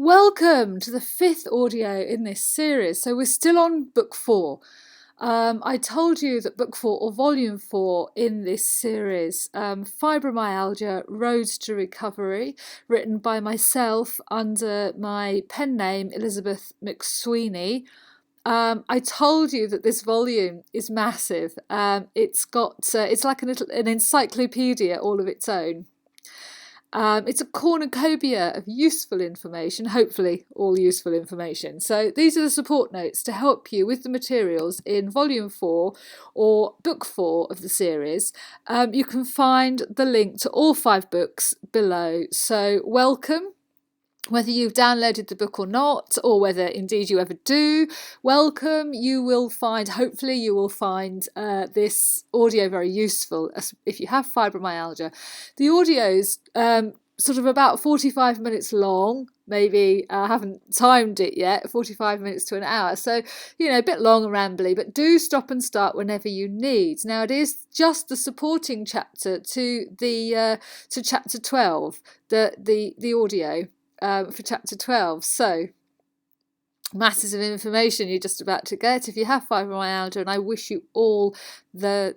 Welcome to the fifth audio in this series. So we're still on book 4. I told you that book 4 or volume 4 in this series, Fibromyalgia, Roads to Recovery, written by myself under my pen name Elizabeth McSweeney. I told you that this volume is massive. It's like an encyclopedia all of its own. It's a cornucopia of useful information, hopefully all useful information. So these are the support notes to help you with the materials in volume 4 or book 4 of the series. You can find the link to all 5 books below. So welcome. Whether you've downloaded the book or not, or whether indeed you ever do, welcome. Hopefully you will find this audio very useful if you have fibromyalgia. The audio's sort of about 45 minutes long, maybe. I haven't timed it yet, 45 minutes to an hour. So, a bit long and rambly, but do stop and start whenever you need. Now, it is just the supporting chapter to chapter 12, the audio. For chapter 12. So, masses of information you're just about to get if you have fibromyalgia, and I wish you all the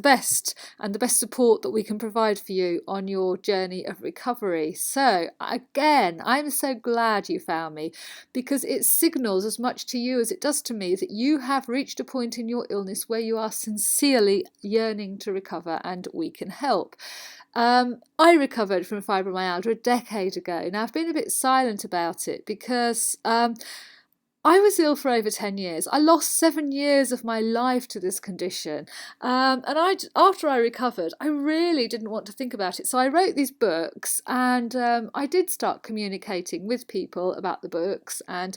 best and the best support that we can provide for you on your journey of recovery. So again, I'm so glad you found me, because it signals as much to you as it does to me that you have reached a point in your illness where you are sincerely yearning to recover, and we can help. I recovered from fibromyalgia a decade ago. Now, I've been a bit silent about it because I was ill for over 10 years. I lost 7 years of my life to this condition. After I recovered, I really didn't want to think about it. So I wrote these books, and I did start communicating with people about the books and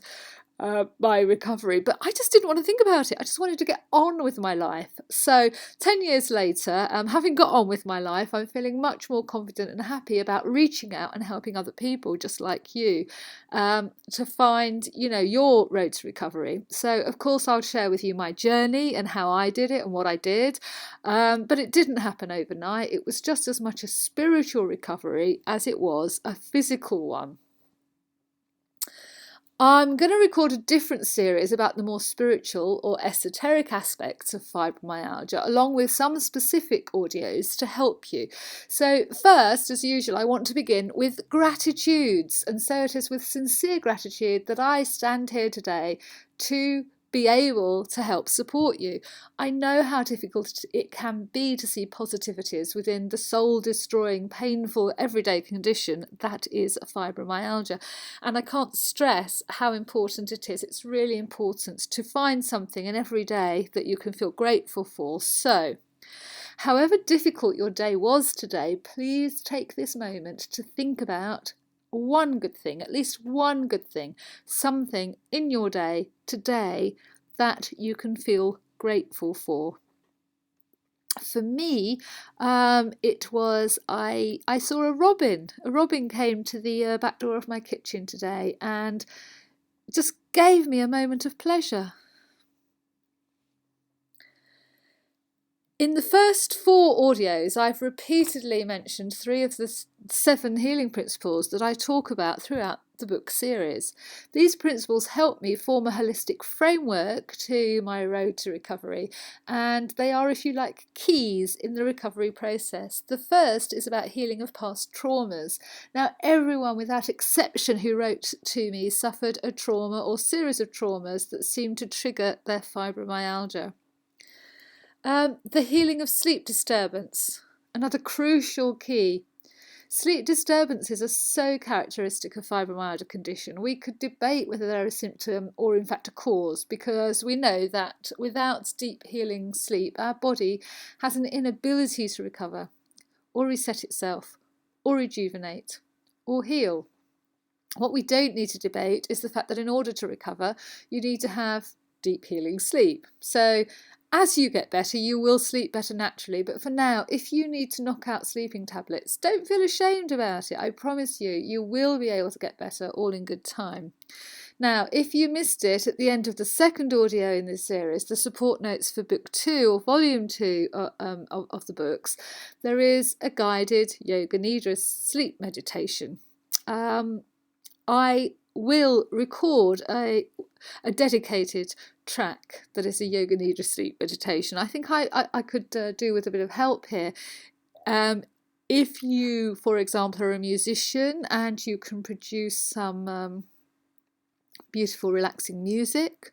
my recovery, but I just didn't want to think about it. I just wanted to get on with my life. So 10 years later, having got on with my life, I'm feeling much more confident and happy about reaching out and helping other people just like you to find, your road to recovery. So of course I'll share with you my journey and how I did it and what I did, but it didn't happen overnight. It was just as much a spiritual recovery as it was a physical one. I'm going to record a different series about the more spiritual or esoteric aspects of fibromyalgia, along with some specific audios to help you. So first, as usual, I want to begin with gratitudes. And so it is with sincere gratitude that I stand here today to be able to help support you. I know how difficult it can be to see positivities within the soul-destroying, painful, everyday condition that is fibromyalgia. And I can't stress how important it is. It's really important to find something in every day that you can feel grateful for. So, however difficult your day was today, please take this moment to think about one good thing, at least one good thing, something in your day today that you can feel grateful for. For me, it was I saw a robin. A robin came to the back door of my kitchen today and just gave me a moment of pleasure. In the first 4 audios, I've repeatedly mentioned 3 of the 7 healing principles that I talk about throughout the book series. These principles help me form a holistic framework to my road to recovery, and they are, if you like, keys in the recovery process. The first is about healing of past traumas. Now, everyone without exception who wrote to me suffered a trauma or series of traumas that seemed to trigger their fibromyalgia. The healing of sleep disturbance, another crucial key. Sleep disturbances are so characteristic of fibromyalgia condition. We could debate whether they're a symptom or in fact a cause, because we know that without deep healing sleep, our body has an inability to recover or reset itself or rejuvenate or heal. What we don't need to debate is the fact that in order to recover, you need to have deep healing sleep. So as you get better, you will sleep better naturally. But for now, if you need to knock out sleeping tablets, don't feel ashamed about it. I promise you, you will be able to get better all in good time. Now, if you missed it at the end of the second audio in this series, the support notes for book 2 or volume 2 of the books, there is a guided yoga nidra sleep meditation. I will record a dedicated track that is a yoga nidra sleep meditation. I think I could do with a bit of help here. If you, for example, are a musician and you can produce some beautiful relaxing music,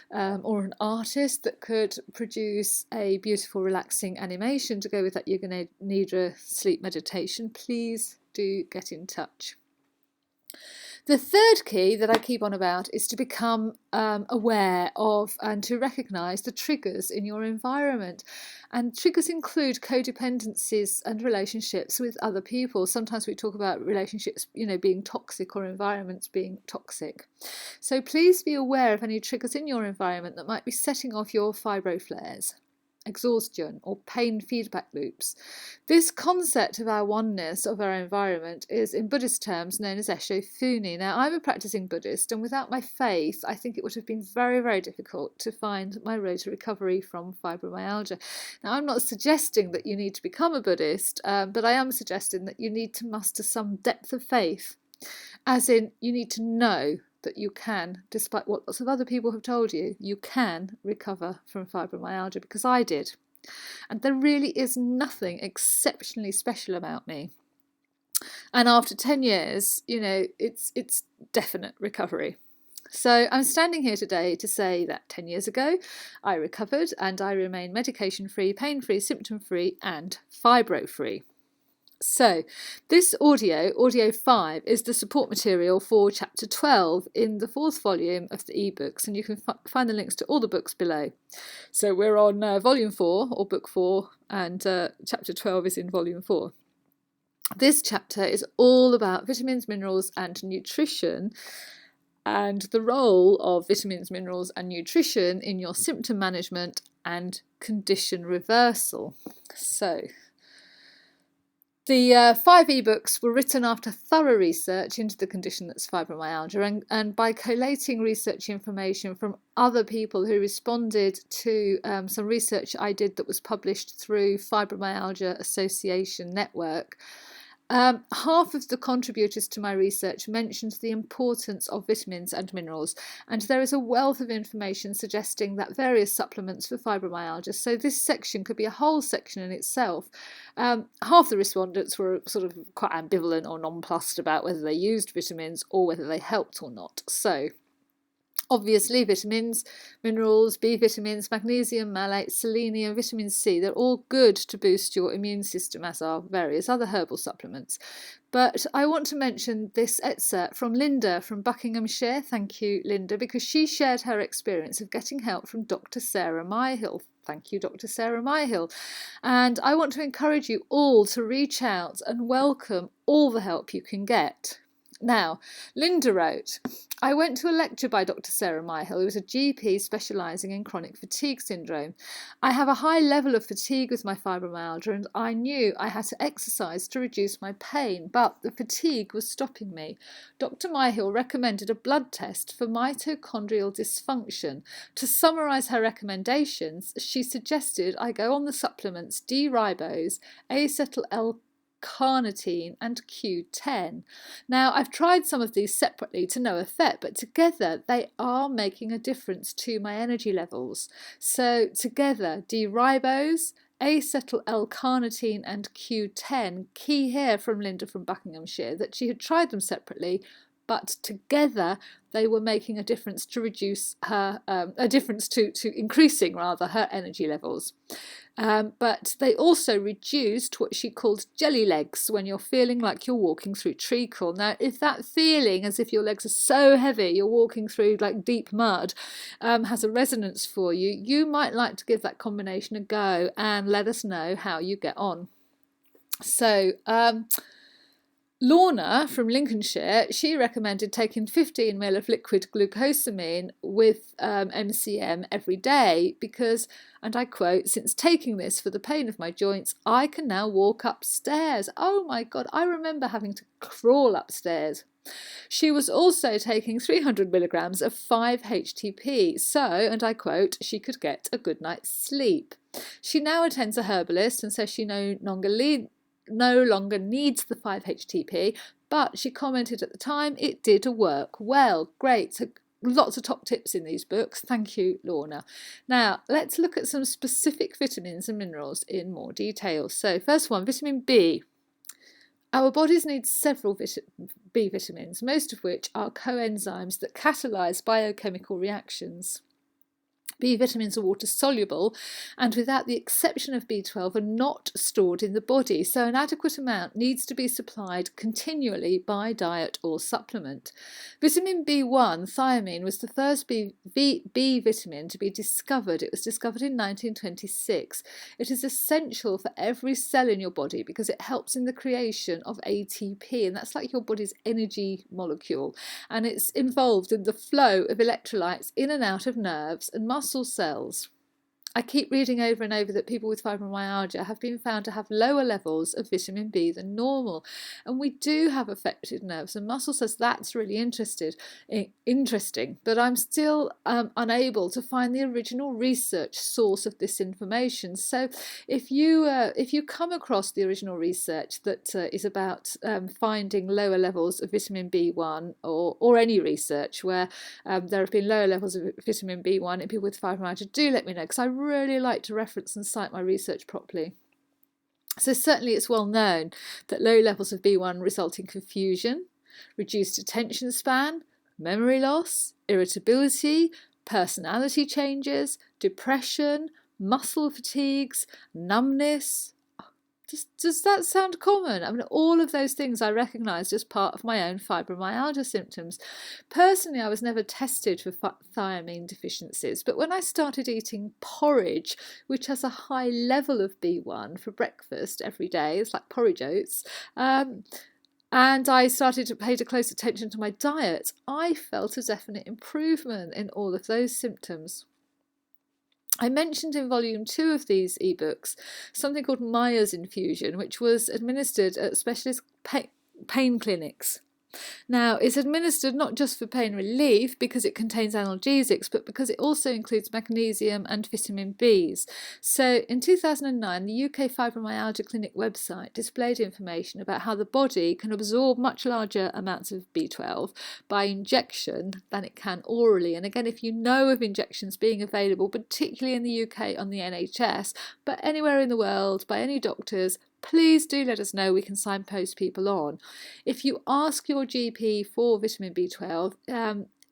or an artist that could produce a beautiful relaxing animation to go with that yoga nidra sleep meditation, please do get in touch. The third key that I keep on about is to become aware of and to recognise the triggers in your environment. And triggers include codependencies and relationships with other people. Sometimes we talk about relationships, being toxic or environments being toxic. So please be aware of any triggers in your environment that might be setting off your fibro flares, exhaustion, or pain feedback loops. This concept of our oneness of our environment is, in Buddhist terms, known as Esho Funi. Now, I'm a practicing Buddhist, and without my faith, I think it would have been very, very difficult to find my road to recovery from fibromyalgia. Now, I'm not suggesting that you need to become a Buddhist, but I am suggesting that you need to muster some depth of faith, as in you need to know that you can, despite what lots of other people have told you, you can recover from fibromyalgia, because I did. And there really is nothing exceptionally special about me. And after 10 years, it's definite recovery. So I'm standing here today to say that 10 years ago, I recovered and I remain medication-free, pain-free, symptom-free and fibro-free. So this audio 5, is the support material for chapter 12 in the 4th volume of the ebooks, and you can find the links to all the books below. So we're on volume 4 or book 4, and chapter 12 is in volume 4. This chapter is all about vitamins, minerals and nutrition, and the role of vitamins, minerals and nutrition in your symptom management and condition reversal. So the 5 ebooks were written after thorough research into the condition that's fibromyalgia, and by collating research information from other people who responded to some research I did that was published through Fibromyalgia Association Network. Half of the contributors to my research mentioned the importance of vitamins and minerals, and there is a wealth of information suggesting that various supplements for fibromyalgia, so this section could be a whole section in itself. Half the respondents were sort of quite ambivalent or nonplussed about whether they used vitamins or whether they helped or not. So obviously, vitamins, minerals, B vitamins, magnesium, malate, selenium, vitamin C, they're all good to boost your immune system, as are various other herbal supplements. But I want to mention this excerpt from Linda from Buckinghamshire. Thank you, Linda, because she shared her experience of getting help from Dr. Sarah Myhill. Thank you, Dr. Sarah Myhill. And I want to encourage you all to reach out and welcome all the help you can get. Now, Linda wrote, I went to a lecture by Dr. Sarah Myhill, who is a GP specialising in chronic fatigue syndrome. I have a high level of fatigue with my fibromyalgia, and I knew I had to exercise to reduce my pain, but the fatigue was stopping me. Dr. Myhill recommended a blood test for mitochondrial dysfunction. To summarise her recommendations, she suggested I go on the supplements D-ribose, acetyl-L-carnitine and Q10. Now, I've tried some of these separately to no effect, but together they are making a difference to my energy levels. So together, D-ribose, acetyl-L-carnitine and Q10, key here from Linda from Buckinghamshire, that she had tried them separately, but together they were making a difference to reduce her, increasing rather her energy levels. But they also reduced what she called jelly legs when you're feeling like you're walking through treacle. Now, if that feeling as if your legs are so heavy, you're walking through like deep mud, has a resonance for you, you might like to give that combination a go and let us know how you get on. So, Lorna from Lincolnshire, she recommended taking 15 ml of liquid glucosamine with MCM every day because, and I quote, since taking this for the pain of my joints, I can now walk upstairs. Oh my God, I remember having to crawl upstairs. She was also taking 300 milligrams of 5-HTP, so, and I quote, she could get a good night's sleep. She now attends a herbalist and says she no longer needs the 5-HTP, but she commented at the time it did work well. Great. So lots of top tips in these books. Thank you, Lorna. Now, let's look at some specific vitamins and minerals in more detail. So first one, vitamin B. Our bodies need several B vitamins, most of which are coenzymes that catalyse biochemical reactions. B vitamins are water soluble and, without the exception of B12, are not stored in the body, so an adequate amount needs to be supplied continually by diet or supplement. Vitamin B1, thiamine, was the first B vitamin to be discovered. It was discovered in 1926. It is essential for every cell in your body because it helps in the creation of ATP, and that's like your body's energy molecule, and it's involved in the flow of electrolytes in and out of nerves and muscle cells. I keep reading over and over that people with fibromyalgia have been found to have lower levels of vitamin B than normal, and we do have affected nerves and muscle cells. That's really interesting, but I'm still unable to find the original research source of this information. So if you come across the original research that is about finding lower levels of vitamin B1, or any research where there have been lower levels of vitamin B1 in people with fibromyalgia, do let me know, because I really like to reference and cite my research properly. So certainly it's well known that low levels of B1 result in confusion, reduced attention span, memory loss, irritability, personality changes, depression, muscle fatigues, numbness. Does that sound common? I mean, all of those things I recognised as part of my own fibromyalgia symptoms. Personally, I was never tested for thiamine deficiencies, but when I started eating porridge, which has a high level of B1 for breakfast every day, it's like porridge oats, and I started to pay close attention to my diet, I felt a definite improvement in all of those symptoms. I mentioned in volume 2 of these ebooks something called Myers infusion, which was administered at specialist pain clinics. Now, it's administered not just for pain relief because it contains analgesics, but because it also includes magnesium and vitamin Bs. So in 2009, the UK Fibromyalgia Clinic website displayed information about how the body can absorb much larger amounts of B12 by injection than it can orally. And again, if you know of injections being available, particularly in the UK on the NHS, but anywhere in the world by any doctors, please do let us know. We can signpost people on. If you ask your GP for vitamin B12,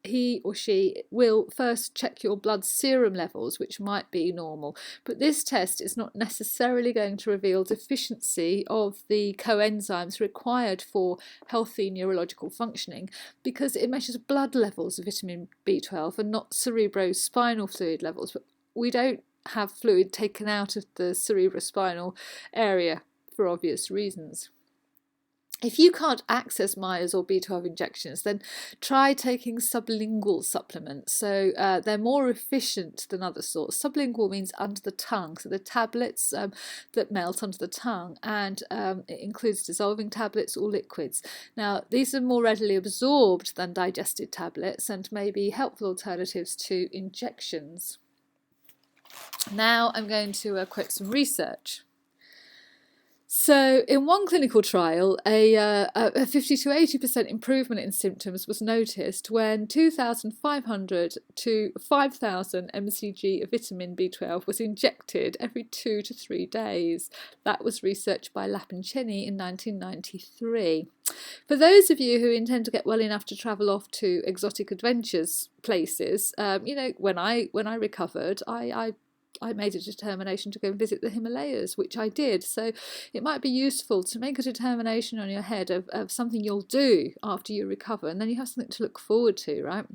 he or she will first check your blood serum levels, which might be normal. But this test is not necessarily going to reveal deficiency of the coenzymes required for healthy neurological functioning, because it measures blood levels of vitamin B12 and not cerebrospinal fluid levels. But we don't have fluid taken out of the cerebrospinal area for obvious reasons. If you can't access Myers or B12 injections, then try taking sublingual supplements. So they're more efficient than other sorts. Sublingual means under the tongue, so the tablets that melt under the tongue, and it includes dissolving tablets or liquids. Now, these are more readily absorbed than digested tablets and may be helpful alternatives to injections. Now I'm going to quote some research. So in one clinical trial, a 50 to 80% improvement in symptoms was noticed when 2,500 to 5,000 mcg of vitamin B12 was injected every 2 to 3 days. That was researched by Lapincheni in 1993. For those of you who intend to get well enough to travel off to exotic adventures places, when I recovered, I made a determination to go and visit the Himalayas, which I did. So it might be useful to make a determination on your head of something you'll do after you recover, and then you have something to look forward to, right?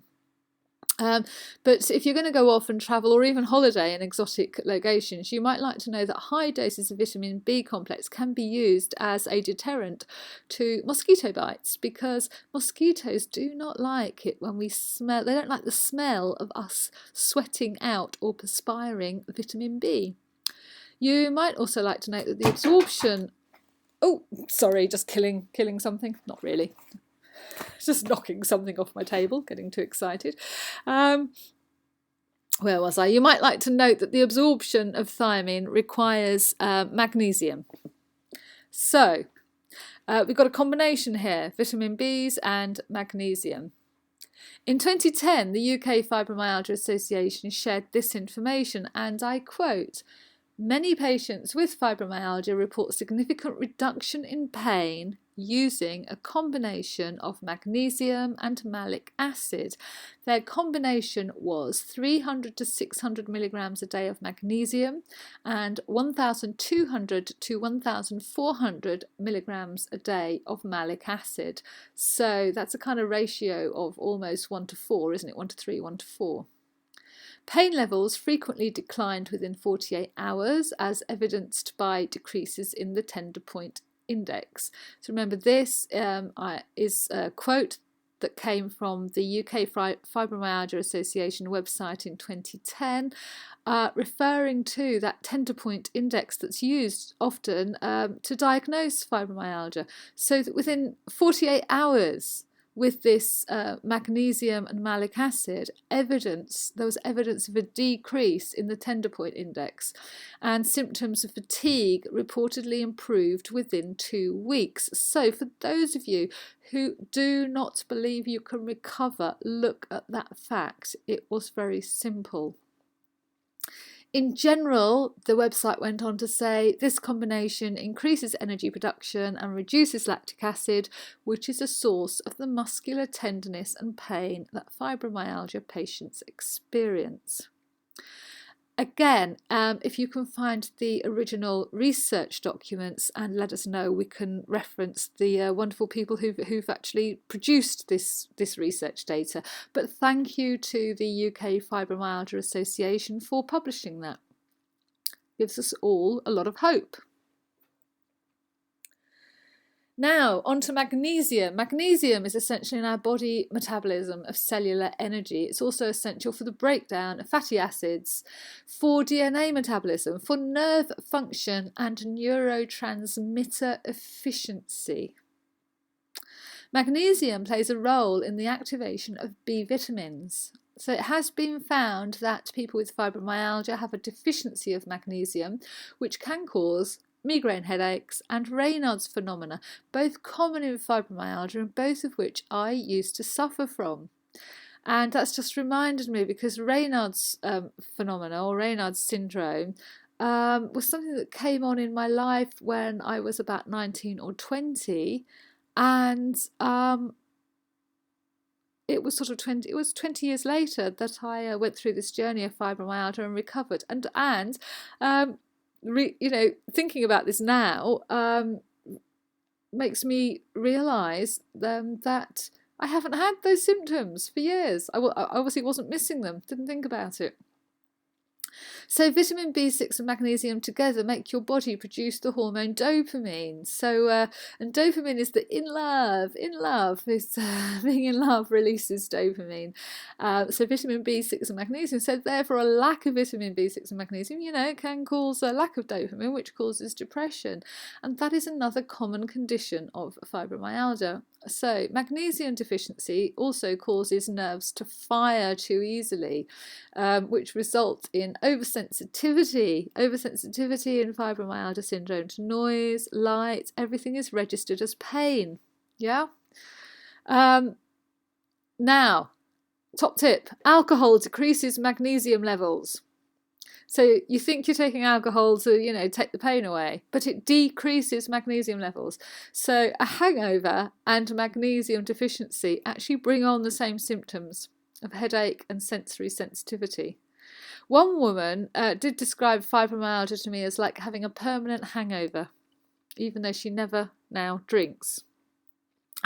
But if you're going to go off and travel or even holiday in exotic locations, you might like to know that high doses of vitamin B complex can be used as a deterrent to mosquito bites, because mosquitoes do not like it when we smell. They don't like the smell of us sweating out or perspiring vitamin B. You might also like to note that the absorption... Oh, sorry, just killing something. Not really. Just knocking something off my table, getting too excited. Where was I? You might like to note that the absorption of thiamine requires magnesium. So, We've got a combination here, vitamin Bs and magnesium. In 2010, the UK Fibromyalgia Association shared this information, and I quote, "Many patients with fibromyalgia report significant reduction in pain using a combination of magnesium and malic acid. Their combination was 300 to 600 milligrams a day of magnesium and 1,200 to 1,400 milligrams a day of malic acid." So that's a kind of ratio of almost 1 to 4, isn't it? 1 to 3, 1 to 4. Pain levels frequently declined within 48 hours, as evidenced by decreases in the tender point index. So remember, this is a quote that came from the UK Fibromyalgia Association website in 2010, referring to that tender point index that's used often to diagnose fibromyalgia. So that within 48 hours, with this magnesium and malic acid, there was evidence of a decrease in the tender point index, and symptoms of fatigue reportedly improved within 2 weeks. So for those of you who do not believe you can recover, look at that fact. It was very simple. In general, the website went on to say this combination increases energy production and reduces lactic acid, which is a source of the muscular tenderness and pain that fibromyalgia patients experience. Again, if you can find the original research documents and let us know, we can reference the wonderful people who've actually produced this research data. But thank you to the UK Fibromyalgia Association for publishing that. Gives us all a lot of hope. Now, on to magnesium. Magnesium is essential in our body metabolism of cellular energy. It's also essential for the breakdown of fatty acids, for DNA metabolism, for nerve function and neurotransmitter efficiency. Magnesium plays a role in the activation of B vitamins. So it has been found that people with fibromyalgia have a deficiency of magnesium, which can cause migraine headaches and Raynaud's phenomena, both common in fibromyalgia and both of which I used to suffer from. And that's just reminded me, because Raynaud's phenomena or Raynaud's syndrome was something that came on in my life when I was about 19 or 20, and it was 20 years later that I went through this journey of fibromyalgia and recovered. And thinking about this now makes me realise that I haven't had those symptoms for years. I obviously wasn't missing them, didn't think about it. So vitamin B6 and magnesium together make your body produce the hormone dopamine. So and dopamine is the being in love releases dopamine. So vitamin B6 and magnesium. So therefore, a lack of vitamin B6 and magnesium, can cause a lack of dopamine, which causes depression, and that is another common condition of fibromyalgia. So magnesium deficiency also causes nerves to fire too easily, which results in oversensitivity in fibromyalgia syndrome to noise, light. Everything is registered as pain. Yeah. Now, top tip: alcohol decreases magnesium levels. So you think you're taking alcohol to, take the pain away, but it decreases magnesium levels. So a hangover and magnesium deficiency actually bring on the same symptoms of headache and sensory sensitivity. One woman did describe fibromyalgia to me as like having a permanent hangover, even though she never now drinks.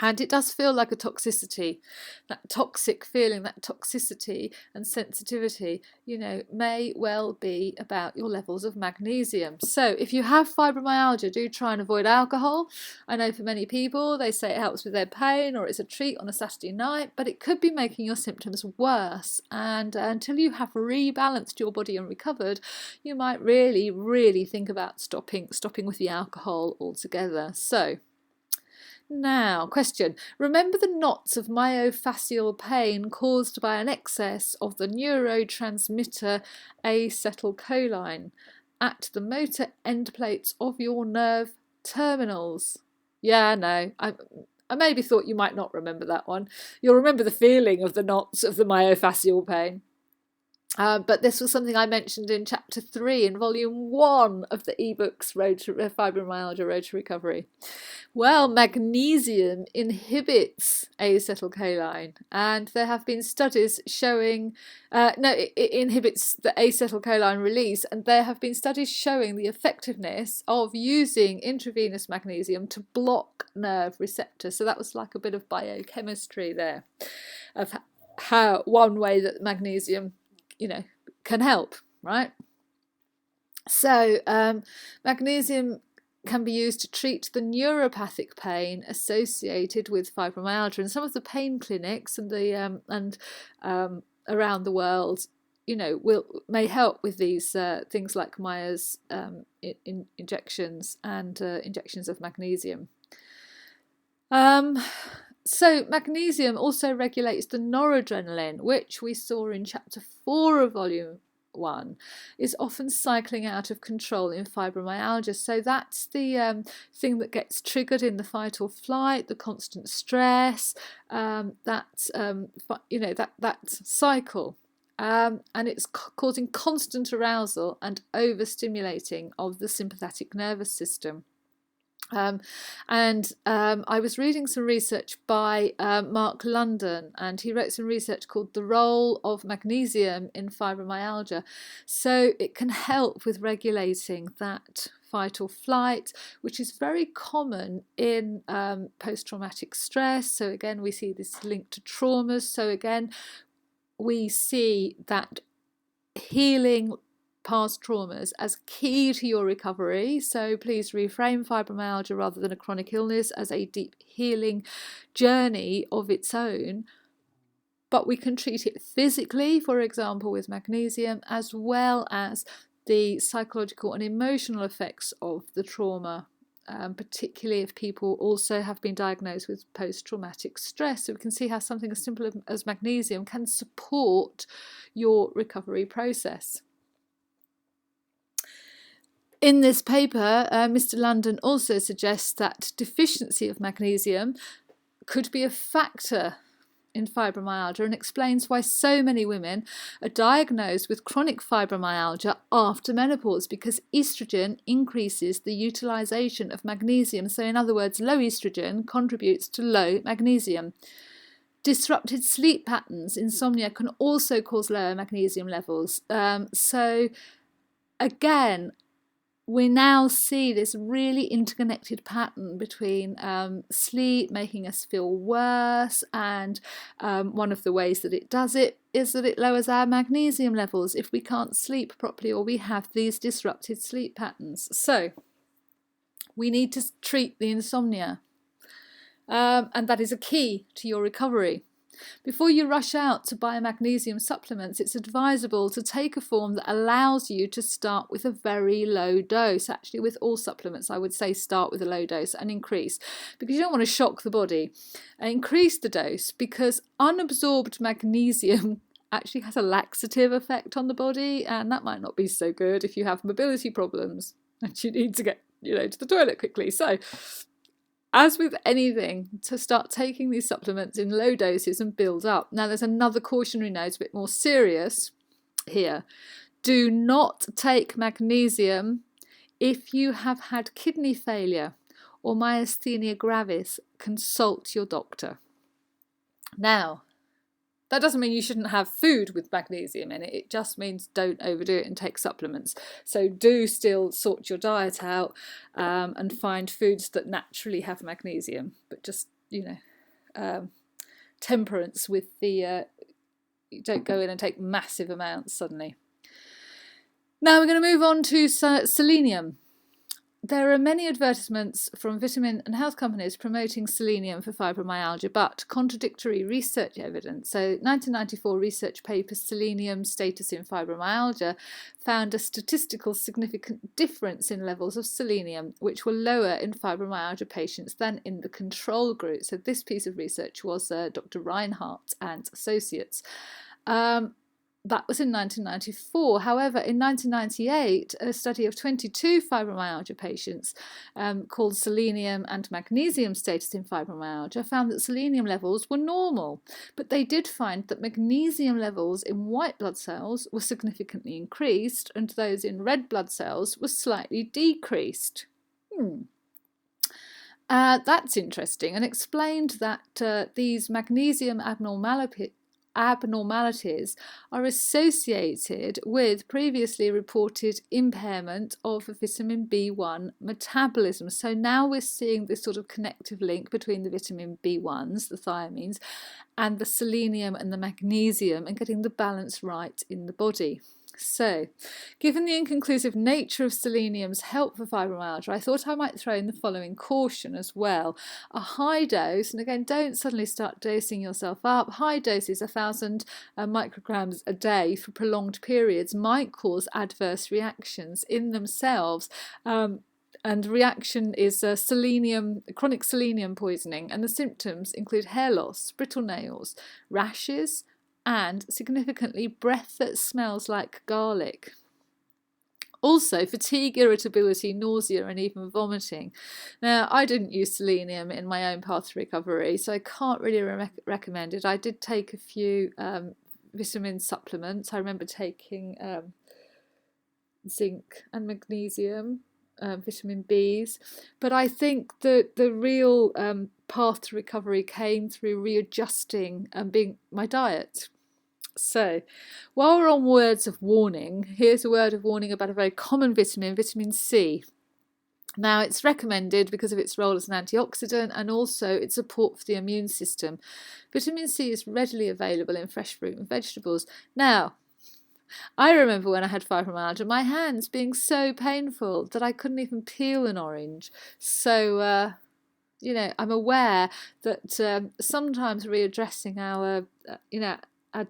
And it does feel like a toxicity, that toxic feeling, that toxicity and sensitivity, may well be about your levels of magnesium. So if you have fibromyalgia, do try and avoid alcohol. I know for many people, they say it helps with their pain or it's a treat on a Saturday night, but it could be making your symptoms worse. And until you have rebalanced your body and recovered, you might really, really think about stopping with the alcohol altogether. So, now, question. Remember the knots of myofascial pain caused by an excess of the neurotransmitter acetylcholine at the motor end plates of your nerve terminals? Yeah, no, I maybe thought you might not remember that one. You'll remember the feeling of the knots of the myofascial pain. But this was something I mentioned in chapter 3 in volume 1 of the ebooks Road to Fibromyalgia, Road to Recovery. Well, magnesium inhibits acetylcholine, and there have been studies showing, it inhibits the acetylcholine release, and there have been studies showing the effectiveness of using intravenous magnesium to block nerve receptors. So that was like a bit of biochemistry there of how one way that magnesium, can help, right? So magnesium can be used to treat the neuropathic pain associated with fibromyalgia, and some of the pain clinics and around the world, may help with these things like Myers injections and injections of magnesium. So magnesium also regulates the noradrenaline, which we saw in chapter 4 of volume 1, is often cycling out of control in fibromyalgia. So that's the thing that gets triggered in the fight or flight, the constant stress, that cycle. And it's causing constant arousal and overstimulating of the sympathetic nervous system. I was reading some research by Mark London, and he wrote some research called The Role of Magnesium in Fibromyalgia. So it can help with regulating that fight or flight, which is very common in post-traumatic stress. So again, we see this link to traumas. So again, we see that healing past traumas as key to your recovery. So please reframe fibromyalgia rather than a chronic illness as a deep healing journey of its own. But we can treat it physically, for example, with magnesium, as well as the psychological and emotional effects of the trauma, particularly if people also have been diagnosed with post-traumatic stress. So we can see how something as simple as magnesium can support your recovery process. In this paper, Mr. London also suggests that deficiency of magnesium could be a factor in fibromyalgia, and explains why so many women are diagnosed with chronic fibromyalgia after menopause, because estrogen increases the utilization of magnesium. So in other words, low estrogen contributes to low magnesium. Disrupted sleep patterns, insomnia, can also cause lower magnesium levels. So again, we now see this really interconnected pattern between sleep making us feel worse, and one of the ways that it does it is that it lowers our magnesium levels if we can't sleep properly or we have these disrupted sleep patterns. So we need to treat the insomnia, and that is a key to your recovery. Before you rush out to buy magnesium supplements, it's advisable to take a form that allows you to start with a very low dose. Actually, with all supplements, I would say start with a low dose and increase, because you don't want to shock the body. Increase the dose, because unabsorbed magnesium actually has a laxative effect on the body, and that might not be so good if you have mobility problems and you need to get to the toilet quickly. So as with anything, to start taking these supplements in low doses and build up. Now, there's another cautionary note, a bit more serious here. Do not take magnesium if you have had kidney failure or myasthenia gravis. Consult your doctor. Now, that doesn't mean you shouldn't have food with magnesium in it. It just means don't overdo it and take supplements. So do still sort your diet out and find foods that naturally have magnesium. But just, temperance with the... you don't go in and take massive amounts suddenly. Now we're going to move on to selenium. There are many advertisements from vitamin and health companies promoting selenium for fibromyalgia, but contradictory research evidence. So 1994 research paper Selenium Status in Fibromyalgia found a statistical significant difference in levels of selenium, which were lower in fibromyalgia patients than in the control group. So this piece of research was Dr. Reinhardt and Associates. That was in 1994. However, in 1998, a study of 22 fibromyalgia patients called selenium and magnesium status in fibromyalgia found that selenium levels were normal, but they did find that magnesium levels in white blood cells were significantly increased and those in red blood cells were slightly decreased. That's interesting, and explained that these magnesium abnormalities are associated with previously reported impairment of vitamin B1 metabolism. So now we're seeing this sort of connective link between the vitamin B1s, the thiamines, and the selenium and the magnesium, and getting the balance right in the body. So, given the inconclusive nature of selenium's help for fibromyalgia, I thought I might throw in the following caution as well. A high dose, and again, don't suddenly start dosing yourself up, high doses, 1,000 micrograms a day for prolonged periods, might cause adverse reactions in themselves. And reaction is chronic selenium poisoning, and the symptoms include hair loss, brittle nails, rashes, and significantly breath that smells like garlic. Also, fatigue, irritability, nausea, and even vomiting. Now, I didn't use selenium in my own path to recovery, so I can't really recommend it. I did take a few vitamin supplements. I remember taking zinc and magnesium, vitamin Bs, but I think that the real path to recovery came through readjusting my diet. So, while we're on words of warning, here's a word of warning about a very common vitamin, vitamin C. Now, it's recommended because of its role as an antioxidant and also its support for the immune system. Vitamin C is readily available in fresh fruit and vegetables. Now, I remember when I had fibromyalgia, my hands being so painful that I couldn't even peel an orange. So, I'm aware that sometimes readdressing our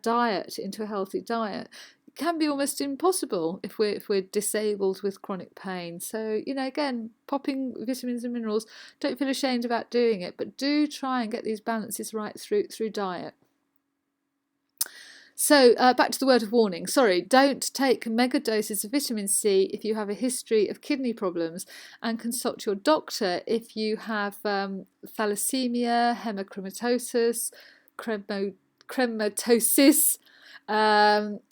diet into a healthy diet can be almost impossible if we're disabled with chronic pain. So, again, popping vitamins and minerals, don't feel ashamed about doing it, but do try and get these balances right through diet. So back to the word of warning. Don't take mega doses of vitamin C if you have a history of kidney problems, and consult your doctor if you have thalassemia, hemochromatosis, crematosis,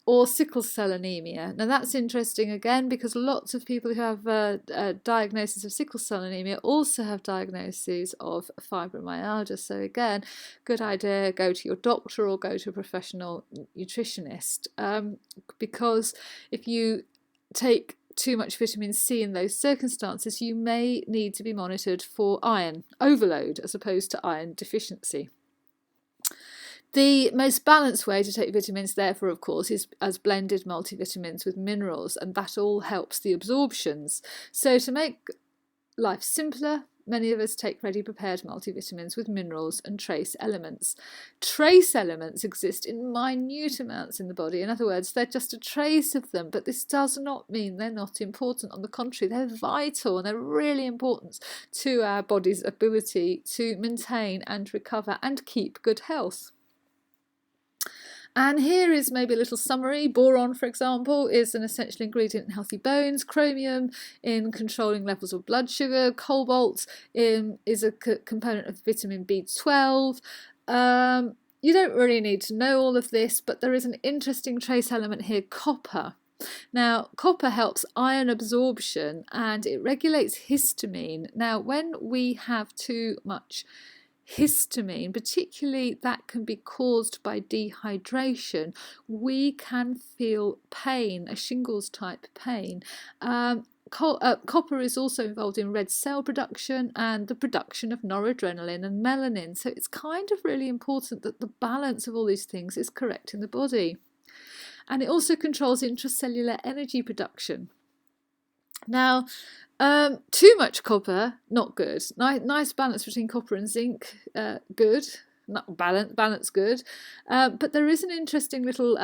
or sickle cell anemia. Now that's interesting again because lots of people who have a diagnosis of sickle cell anemia also have diagnoses of fibromyalgia. So again, good idea, go to your doctor or go to a professional nutritionist, because if you take too much vitamin C in those circumstances, you may need to be monitored for iron overload as opposed to iron deficiency. The most balanced way to take vitamins, therefore, of course, is as blended multivitamins with minerals, and that all helps the absorptions. So to make life simpler, many of us take ready prepared multivitamins with minerals and trace elements. Trace elements exist in minute amounts in the body. In other words, they're just a trace of them, but this does not mean they're not important. On the contrary, they're vital and they're really important to our body's ability to maintain and recover and keep good health. And here is maybe a little summary. Boron, for example, is an essential ingredient in healthy bones. Chromium in controlling levels of blood sugar. Cobalt is a component of vitamin B12. You don't really need to know all of this, but there is an interesting trace element here, copper. Now, copper helps iron absorption and it regulates histamine. Now, when we have too much histamine, particularly that can be caused by dehydration, we can feel pain, a shingles type pain. Copper is also involved in red cell production and the production of noradrenaline and melanin, so it's kind of really important that the balance of all these things is correct in the body. And it also controls intracellular energy production. Now, too much copper, not good. Nice balance between copper and zinc, good. Not balance good. But there is an interesting little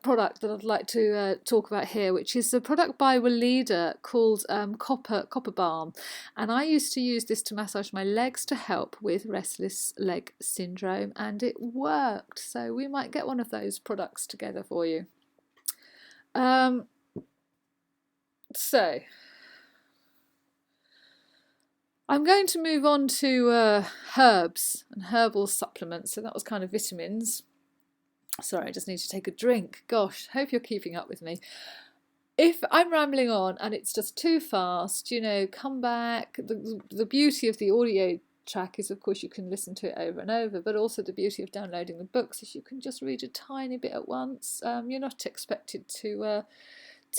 product that I'd like to talk about here, which is a product by Weleda called Copper Balm. And I used to use this to massage my legs to help with restless leg syndrome, and it worked. So we might get one of those products together for you. So I'm going to move on to herbs and herbal supplements. So that was kind of vitamins. Sorry, I just need to take a drink. Gosh, hope you're keeping up with me. If I'm rambling on and it's just too fast, come back. The beauty of the audio track is, of course, you can listen to it over and over, but also the beauty of downloading the books is you can just read a tiny bit at once. You're not expected to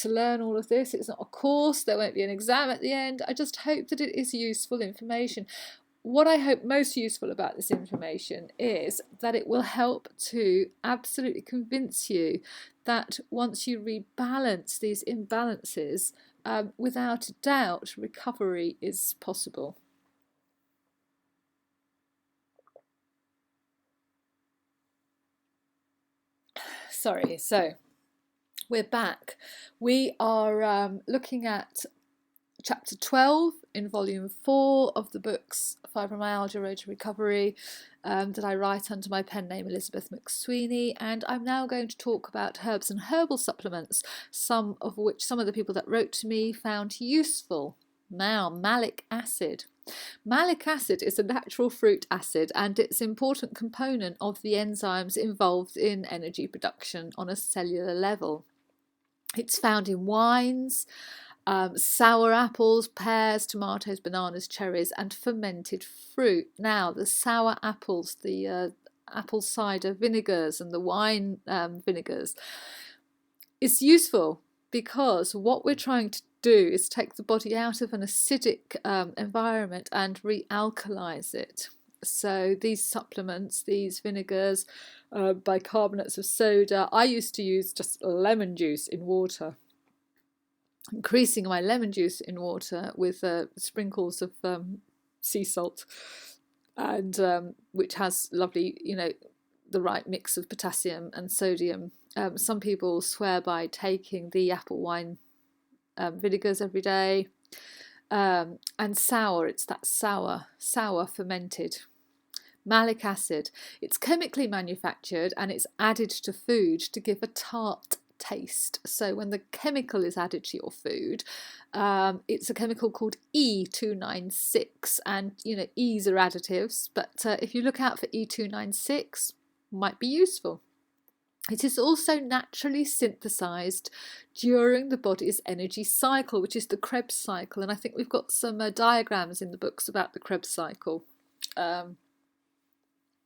learn all of this. It's not a course. There won't be an exam at the end. I just hope that it is useful information. What I hope most useful about this information is that it will help to absolutely convince you that once you rebalance these imbalances, without a doubt, recovery is possible. Sorry, so we're back. We are looking at chapter 12 in volume 4 of the books Fibromyalgia, Road to Recovery, that I write under my pen name Elizabeth McSweeney, and I'm now going to talk about herbs and herbal supplements, some of the people that wrote to me found useful. Now, malic acid. Malic acid is a natural fruit acid and it's an important component of the enzymes involved in energy production on a cellular level. It's found in wines, sour apples, pears, tomatoes, bananas, cherries, and fermented fruit. Now, the sour apples, the apple cider vinegars and the wine vinegars is useful because what we're trying to do is take the body out of an acidic environment and realkalize it. So these supplements, these vinegars, bicarbonates of soda, I used to use just lemon juice in water. Increasing my lemon juice in water with sprinkles of sea salt, and which has lovely, the right mix of potassium and sodium. Some people swear by taking the apple wine vinegars every day. And sour, it's that sour fermented. Malic acid, it's chemically manufactured and it's added to food to give a tart taste. So when the chemical is added to your food, it's a chemical called E296, and E's are additives, but if you look out for E296, might be useful. It is also naturally synthesized during the body's energy cycle, which is the Krebs cycle, and I think we've got some diagrams in the books about the Krebs cycle.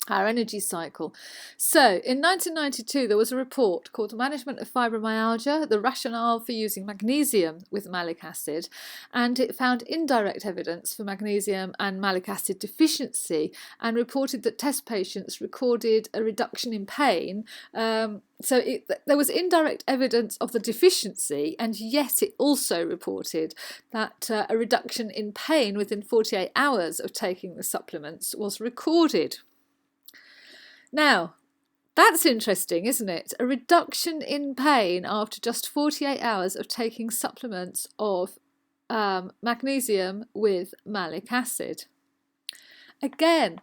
Our energy cycle. So in 1992 there was a report called Management of Fibromyalgia, the rationale for using magnesium with malic acid, and it found indirect evidence for magnesium and malic acid deficiency and reported that test patients recorded a reduction in pain. There was indirect evidence of the deficiency, and yet it also reported that a reduction in pain within 48 hours of taking the supplements was recorded. Now, that's interesting, isn't it? A reduction in pain after just 48 hours of taking supplements of magnesium with malic acid. Again,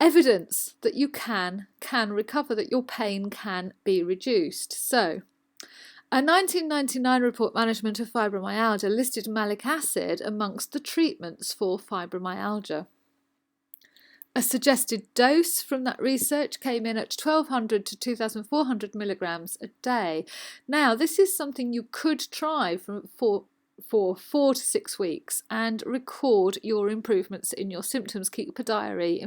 evidence that you can recover, that your pain can be reduced. So, a 1999 report, Management of Fibromyalgia, listed malic acid amongst the treatments for fibromyalgia. A suggested dose from that research came in at 1,200 to 2,400 milligrams a day. Now, this is something you could try for 4 to 6 weeks and record your improvements in your symptoms. Keep a diary,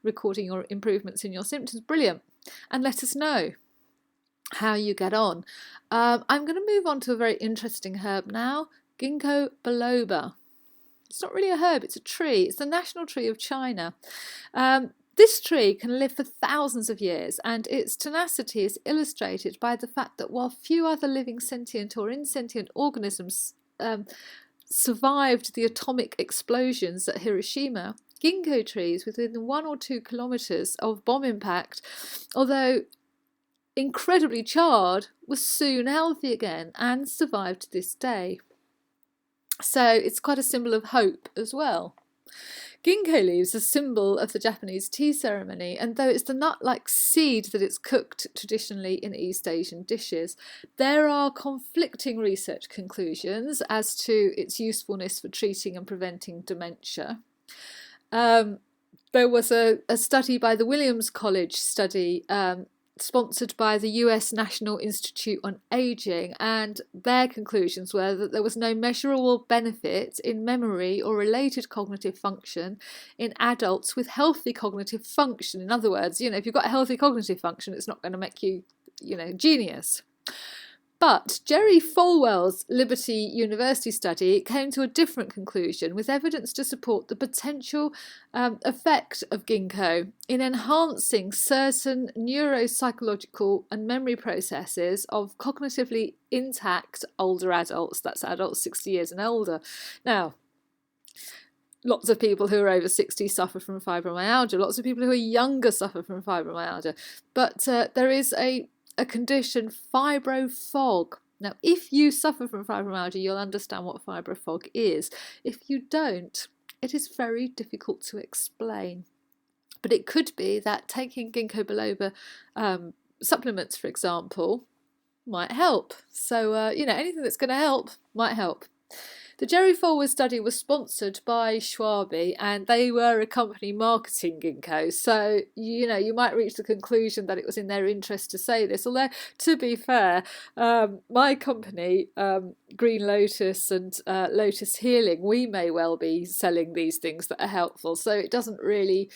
recording your improvements in your symptoms. Brilliant. And let us know how you get on. I'm going to move on to a very interesting herb now, ginkgo biloba. It's not really a herb, it's a tree. It's the national tree of China. This tree can live for thousands of years, and its tenacity is illustrated by the fact that while few other living sentient or insentient organisms survived the atomic explosions at Hiroshima, ginkgo trees within 1 or 2 kilometres of bomb impact, although incredibly charred, were soon healthy again and survived to this day. So it's quite a symbol of hope as well. Ginkgo leaves are a symbol of the Japanese tea ceremony, and though it's the nut-like seed that it's cooked traditionally in East Asian dishes, there are conflicting research conclusions as to its usefulness for treating and preventing dementia. There was a study by the Williams College sponsored by the US National Institute on Aging, and their conclusions were that there was no measurable benefit in memory or related cognitive function in adults with healthy cognitive function. In other words, if you've got a healthy cognitive function, it's not going to make you, genius. But Jerry Falwell's Liberty University study came to a different conclusion, with evidence to support the potential effect of ginkgo in enhancing certain neuropsychological and memory processes of cognitively intact older adults. That's adults 60 years and older. Now, lots of people who are over 60 suffer from fibromyalgia. Lots of people who are younger suffer from fibromyalgia. But there is a condition, fibrofog. Now, if you suffer from fibromyalgia, you'll understand what fibrofog is. If you don't, it is very difficult to explain. But it could be that taking ginkgo biloba supplements, for example, might help. So, anything that's going to help might help. The Jerry Falwell study was sponsored by Schwabe, and they were a company marketing ginkgo. So, you might reach the conclusion that it was in their interest to say this. Although, to be fair, my company, Green Lotus and Lotus Healing, we may well be selling these things that are helpful. So it doesn't really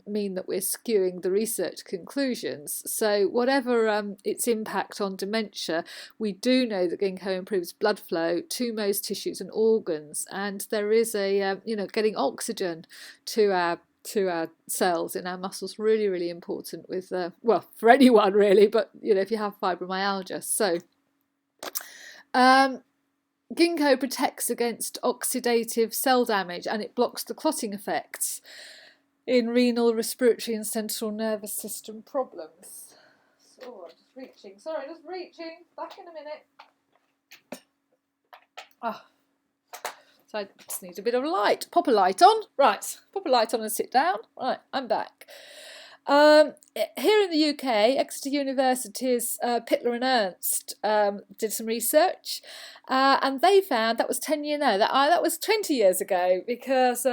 mean that we're skewing the research conclusions. So whatever its impact on dementia, we do know that ginkgo improves blood flow to most tissues and organs, and there is a getting oxygen to our cells in our muscles, really, really important with for anyone really, but if you have fibromyalgia. So ginkgo protects against oxidative cell damage, and it blocks the clotting effects in renal, respiratory and central nervous system problems. So I'm just reaching. Back in a minute. So I just need a bit of light. Pop a light on. Right, pop a light on and sit down. Right, I'm back. Here in the UK, Exeter University's Pitler and Ernst did some research, and they found that was 20 years ago, because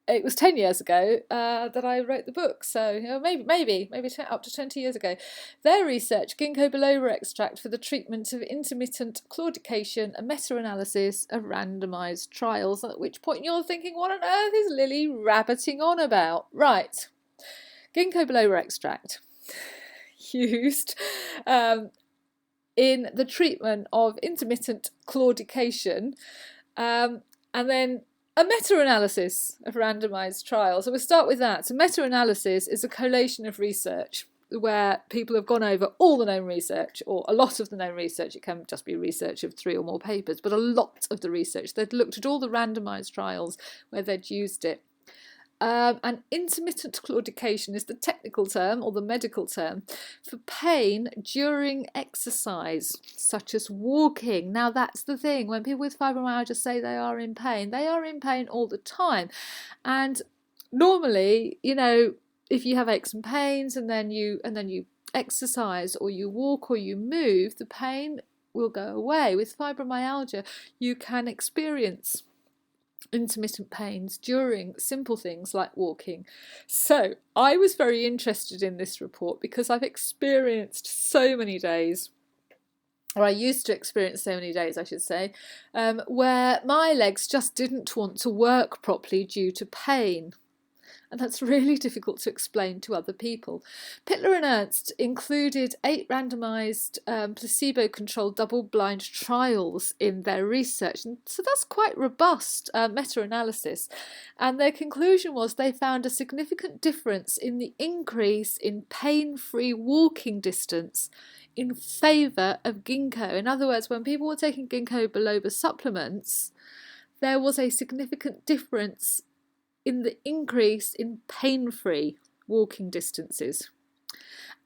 it was 10 years ago that I wrote the book, so maybe up to 20 years ago. Their research, ginkgo biloba extract for the treatment of intermittent claudication, a meta-analysis of randomised trials, at which point you're thinking, what on earth is Lily rabbiting on about? Right, ginkgo biloba extract used in the treatment of intermittent claudication, and then a meta-analysis of randomised trials. So we'll start with that. So meta-analysis is a collation of research where people have gone over all the known research, or a lot of the known research. It can just be research of 3 or more papers, but a lot of the research. They'd looked at all the randomised trials where they'd used it. And intermittent claudication is the technical term, or the medical term, for pain during exercise, such as walking. Now, that's the thing. When people with fibromyalgia say they are in pain all the time. And normally, if you have aches and pains and then you exercise, or you walk, or you move, the pain will go away. With fibromyalgia, you can experience intermittent pains during simple things like walking. So I was very interested in this report because I've experienced so many days, or I used to experience so many days, I should say, where my legs just didn't want to work properly due to pain. And that's really difficult to explain to other people. Pitler and Ernst included 8 randomised placebo-controlled double-blind trials in their research. And so that's quite robust meta-analysis. And their conclusion was they found a significant difference in the increase in pain-free walking distance in favour of ginkgo. In other words, when people were taking ginkgo biloba supplements, there was a significant difference in the increase in pain-free walking distances.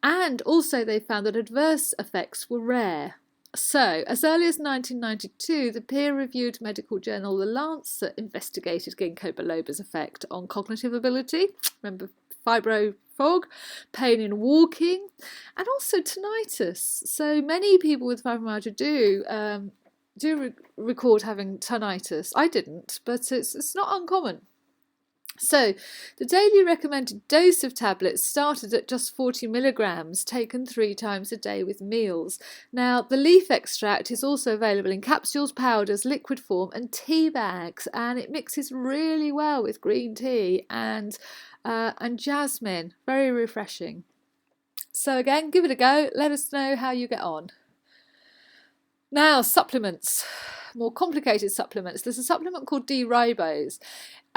And also they found that adverse effects were rare. So, as early as 1992, the peer-reviewed medical journal The Lancet investigated ginkgo biloba's effect on cognitive ability. Remember fibro pain in walking, and also tinnitus. So many people with fibromyalgia do record having tinnitus. I didn't, but it's not uncommon. So, the daily recommended dose of tablets started at just 40 milligrams, taken 3 times a day with meals. Now, the leaf extract is also available in capsules, powders, liquid form, and tea bags, and it mixes really well with green tea and jasmine. Very refreshing. So, again, give it a go. Let us know how you get on. Now, supplements. More complicated supplements. There's a supplement called D-ribose.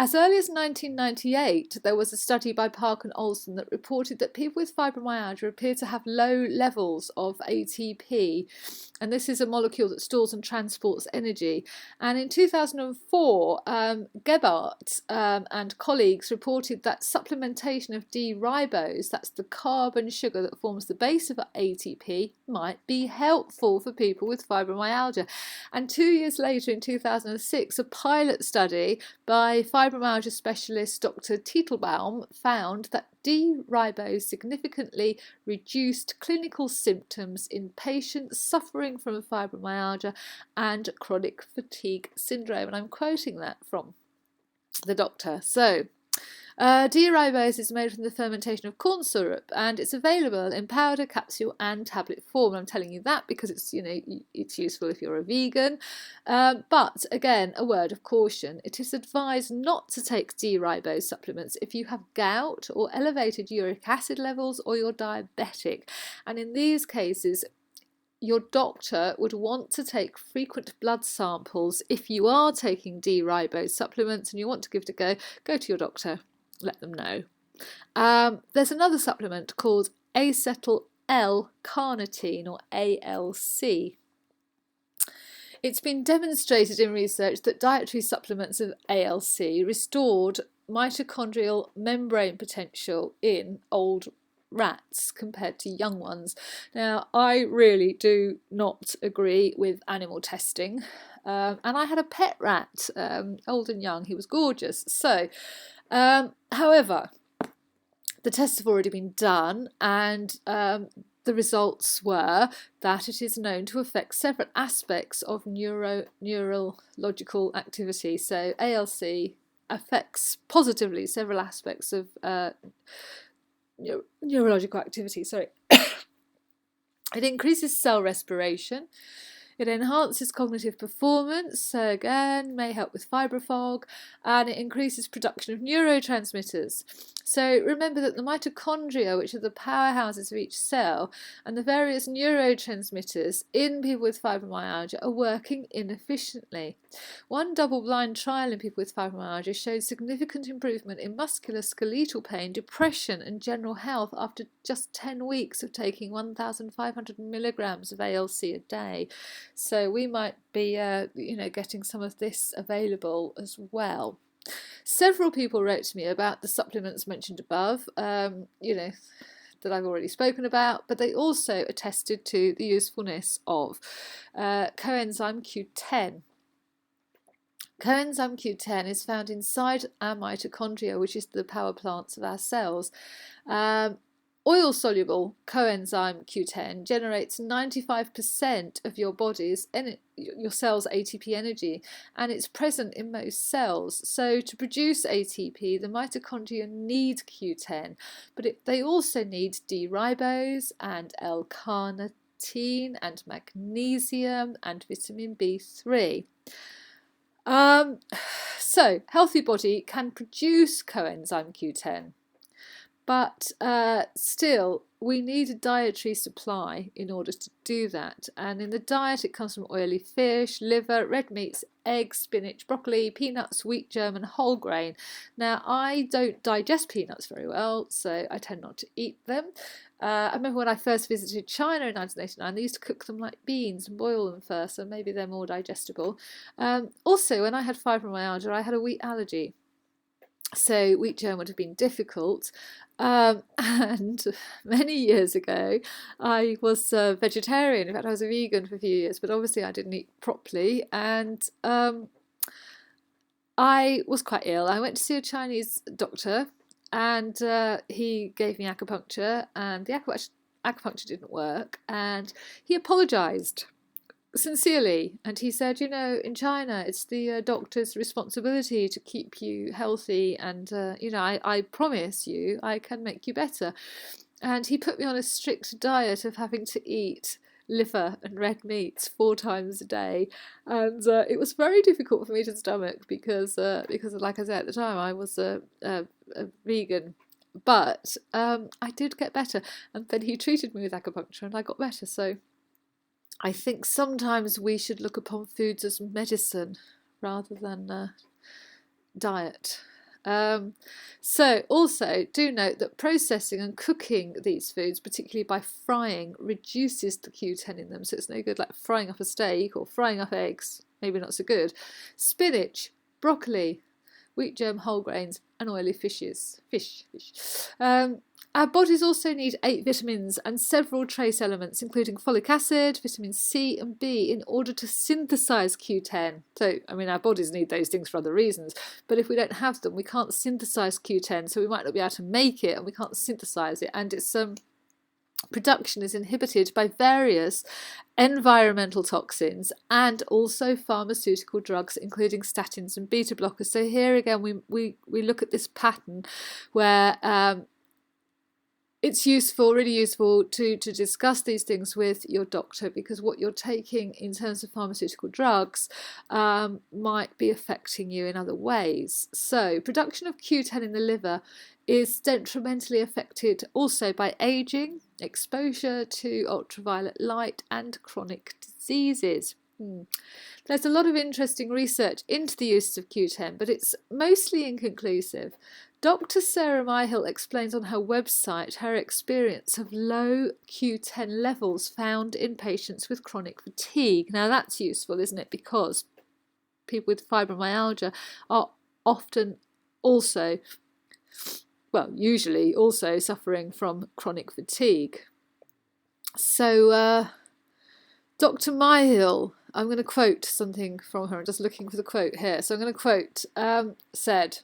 As early as 1998, there was a study by Park and Olson that reported that people with fibromyalgia appear to have low levels of ATP, and this is a molecule that stores and transports energy. And in 2004, Gebhardt and colleagues reported that supplementation of D-ribose, that's the carbon sugar that forms the base of ATP, might be helpful for people with fibromyalgia. And 2 years later, in 2006, a pilot study by fibromyalgia specialist Dr. Teitelbaum found that D-ribose significantly reduced clinical symptoms in patients suffering from fibromyalgia and chronic fatigue syndrome. And I'm quoting that from the doctor. So, D-ribose is made from the fermentation of corn syrup, and it's available in powder, capsule, and tablet form. I'm telling you that because it's useful if you're a vegan. But again, a word of caution: it is advised not to take D-ribose supplements if you have gout or elevated uric acid levels, or you're diabetic. And in these cases, your doctor would want to take frequent blood samples. If you are taking D-ribose supplements and you want to give it a go to your doctor. Let them know. There's another supplement called acetyl L-carnitine, or ALC. It's been demonstrated in research that dietary supplements of ALC restored mitochondrial membrane potential in old rats compared to young ones. Now, I really do not agree with animal testing, and I had a pet rat, old and young. He was gorgeous. So, however, the tests have already been done, and the results were that it is known to affect several aspects of neurological activity. So ALC affects positively several aspects of neurological activity. It increases cell respiration. It enhances cognitive performance, so again, may help with fibro fog, and it increases production of neurotransmitters. So remember that the mitochondria, which are the powerhouses of each cell, and the various neurotransmitters in people with fibromyalgia are working inefficiently. One double-blind trial in people with fibromyalgia showed significant improvement in musculoskeletal pain, depression, and general health after just 10 weeks of taking 1,500 milligrams of ALC a day. So we might be, getting some of this available as well. Several people wrote to me about the supplements mentioned above, that I've already spoken about, but they also attested to the usefulness of coenzyme Q10. Coenzyme Q10 is found inside our mitochondria, which is the power plants of our cells. Oil-soluble coenzyme Q10 generates 95% of your cell's ATP energy, and it's present in most cells. So to produce ATP, the mitochondria need Q10, but they also need D-ribose and L-carnitine and magnesium and vitamin B3. So healthy body can produce coenzyme Q10. But still, we need a dietary supply in order to do that. And in the diet, it comes from oily fish, liver, red meats, eggs, spinach, broccoli, peanuts, wheat germ, and whole grain. Now, I don't digest peanuts very well, so I tend not to eat them. I remember when I first visited China in 1989, they used to cook them like beans and boil them first, so maybe they're more digestible. Also, when I had fibromyalgia, I had a wheat allergy. So wheat germ would have been difficult. And many years ago, I was a vegetarian. In fact, I was a vegan for a few years, but obviously I didn't eat properly. And I was quite ill. I went to see a Chinese doctor, and he gave me acupuncture, and the acupuncture didn't work. And he apologised sincerely, and he said, in China it's the doctor's responsibility to keep you healthy, and I promise you I can make you better. And he put me on a strict diet of having to eat liver and red meats 4 times a day, and it was very difficult for me to stomach because like I said at the time I was a vegan. But I did get better, and then he treated me with acupuncture and I got better. So I think sometimes we should look upon foods as medicine rather than diet. So also do note that processing and cooking these foods, particularly by frying, reduces the Q10 in them. So it's no good like frying up a steak or frying up eggs, maybe not so good. Spinach, broccoli, wheat germ, whole grains, and oily fishes. Fish. Our bodies also need 8 vitamins and several trace elements, including folic acid, vitamin C and B, in order to synthesize Q10. So, our bodies need those things for other reasons, but if we don't have them, we can't synthesize Q10, so we might not be able to make it, and we can't synthesize it, and its production is inhibited by various environmental toxins and also pharmaceutical drugs, including statins and beta blockers. So here again, we look at this pattern where it's really useful to discuss these things with your doctor, because what you're taking in terms of pharmaceutical drugs might be affecting you in other ways. So production of Q10 in the liver is detrimentally affected also by aging, exposure to ultraviolet light, and chronic diseases. There's a lot of interesting research into the use of Q10, but it's mostly inconclusive. Dr. Sarah Myhill explains on her website her experience of low Q10 levels found in patients with chronic fatigue. Now that's useful, isn't it? Because people with fibromyalgia are often also, usually also suffering from chronic fatigue. So Dr. Myhill, I'm going to quote something from her. I'm just looking for the quote here. So I'm going to quote, said,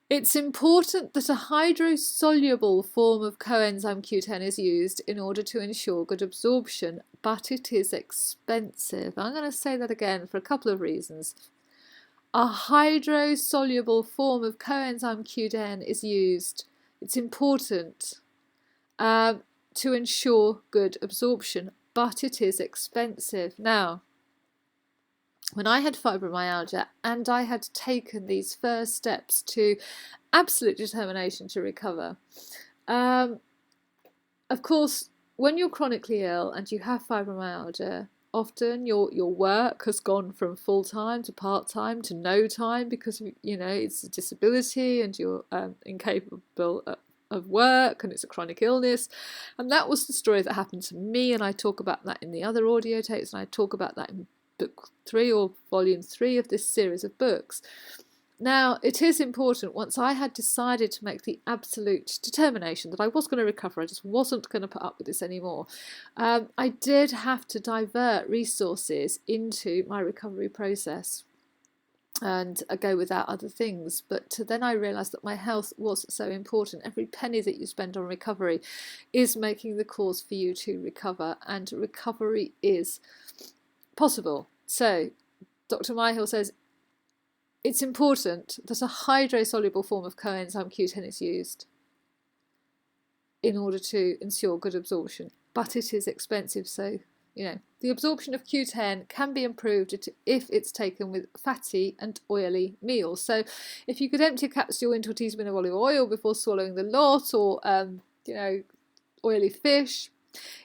"It's important that a hydrosoluble form of coenzyme Q10 is used in order to ensure good absorption, but it is expensive." I'm going to say that again for a couple of reasons. A hydrosoluble form of coenzyme Q10 is used. It's important to ensure good absorption, but it is expensive. Now, when I had fibromyalgia and I had taken these first steps to absolute determination to recover, of course, when you're chronically ill and you have fibromyalgia, often your work has gone from full-time to part-time to no time because it's a disability and you're incapable of work, and it's a chronic illness. And that was the story that happened to me, and I talk about that in the other audio tapes, and I talk about that in book 3 or volume 3 of this series of books. Now, it is important, once I had decided to make the absolute determination that I was going to recover, I just wasn't going to put up with this anymore, I did have to divert resources into my recovery process and go without other things. But then I realised that my health was so important. Every penny that you spend on recovery is making the cause for you to recover, and recovery is possible. So Dr. Myhill says it's important that a hydrosoluble form of coenzyme Q10 is used in order to ensure good absorption, but it is expensive. So the absorption of Q10 can be improved if it's taken with fatty and oily meals. So if you could empty a capsule into a teaspoon of olive oil before swallowing the lot, or oily fish,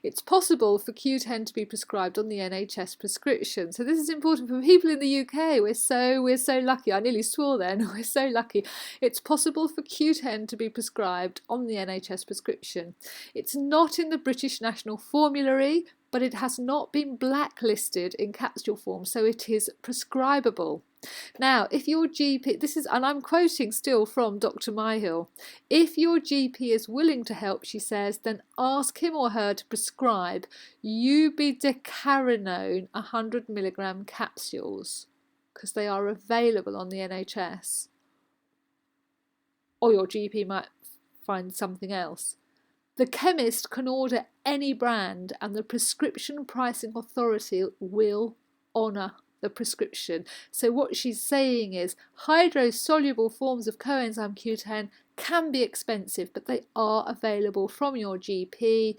it's possible for Q10 to be prescribed on the NHS prescription. So this is important for people in the UK. We're so lucky. I nearly swore then. We're so lucky. It's possible for Q10 to be prescribed on the NHS prescription. It's not in the British National Formulary, but it has not been blacklisted in capsule form, so it is prescribable. Now, if your GP, this is, and I'm quoting still from Dr. Myhill, if your GP is willing to help, she says, then ask him or her to prescribe ubidecarenone 100 milligram capsules, because they are available on the NHS. Or your GP might find something else. The chemist can order any brand and the prescription pricing authority will honour the prescription. So what she's saying is hydrosoluble forms of coenzyme Q10 can be expensive, but they are available from your GP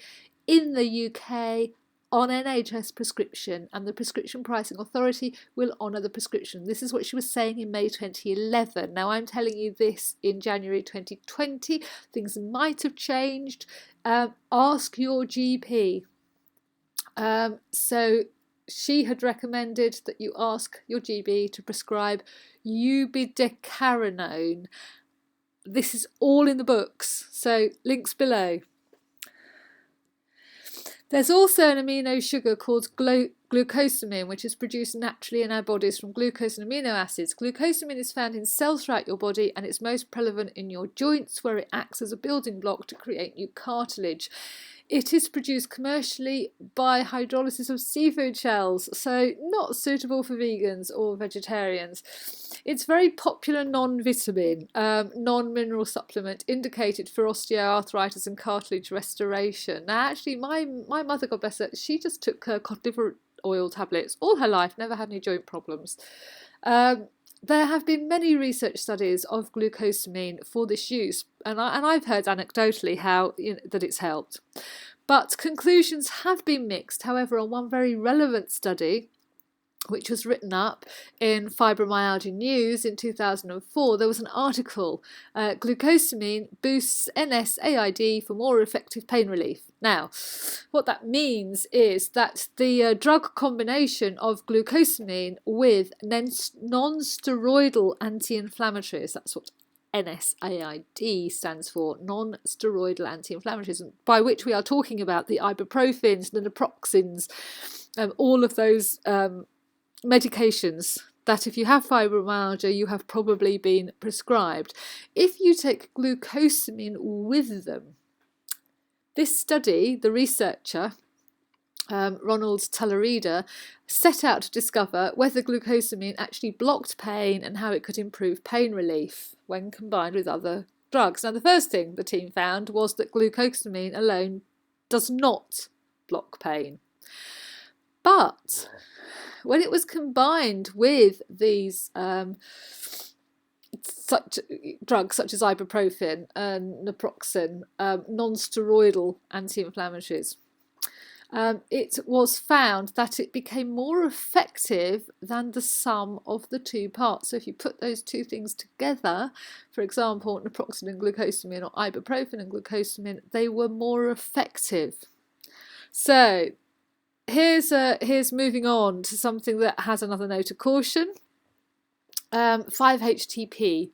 in the UK on NHS prescription, and the prescription pricing authority will honour the prescription. This is what she was saying in May 2011. Now I'm telling you this in January 2020. Things might have changed. Ask your GP. So she had recommended that you ask your GP to prescribe ubidecarenone. This is all in the books, so links below. There's also an amino sugar called glucosamine, which is produced naturally in our bodies from glucose and amino acids. Glucosamine is found in cells throughout your body, and it's most prevalent in your joints, where it acts as a building block to create new cartilage. It is produced commercially by hydrolysis of seafood shells, so not suitable for vegans or vegetarians. It's very popular non-vitamin, non-mineral supplement indicated for osteoarthritis and cartilage restoration. Now, actually, my mother, God bless her, she just took her cod liver oil tablets all her life, never had any joint problems. There have been many research studies of glucosamine for this use, and I've heard anecdotally how that it's helped. But conclusions have been mixed. However, on one very relevant study, which was written up in Fibromyalgia News in 2004, there was an article, glucosamine boosts NSAID for more effective pain relief. Now, what that means is that the drug combination of glucosamine with non-steroidal anti-inflammatories, that's what NSAID stands for, non-steroidal anti-inflammatories, by which we are talking about the ibuprofens, the naproxens, all of those medications that if you have fibromyalgia you have probably been prescribed. If you take glucosamine with them, this study, the researcher Ronald Tallerida set out to discover whether glucosamine actually blocked pain and how it could improve pain relief when combined with other drugs. Now, the first thing the team found was that glucosamine alone does not block pain, but when it was combined with these such drugs such as ibuprofen and naproxen, non-steroidal anti-inflammatories, it was found that it became more effective than the sum of the two parts. So if you put those two things together, for example, naproxen and glucosamine or ibuprofen and glucosamine, they were more effective. So here's moving on to something that has another note of caution. 5-HTP.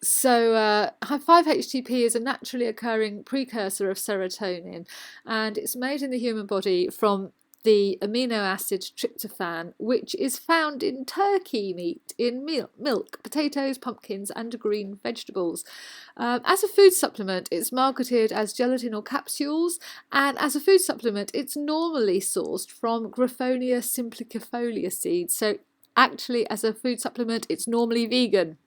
So 5-HTP is a naturally occurring precursor of serotonin, and it's made in the human body from the amino acid tryptophan, which is found in turkey meat, in milk, potatoes, pumpkins and green vegetables. As a food supplement, it's marketed as gelatin or capsules, and as a food supplement, it's normally sourced from Graphonia simplicifolia seeds. So actually, as a food supplement, it's normally vegan.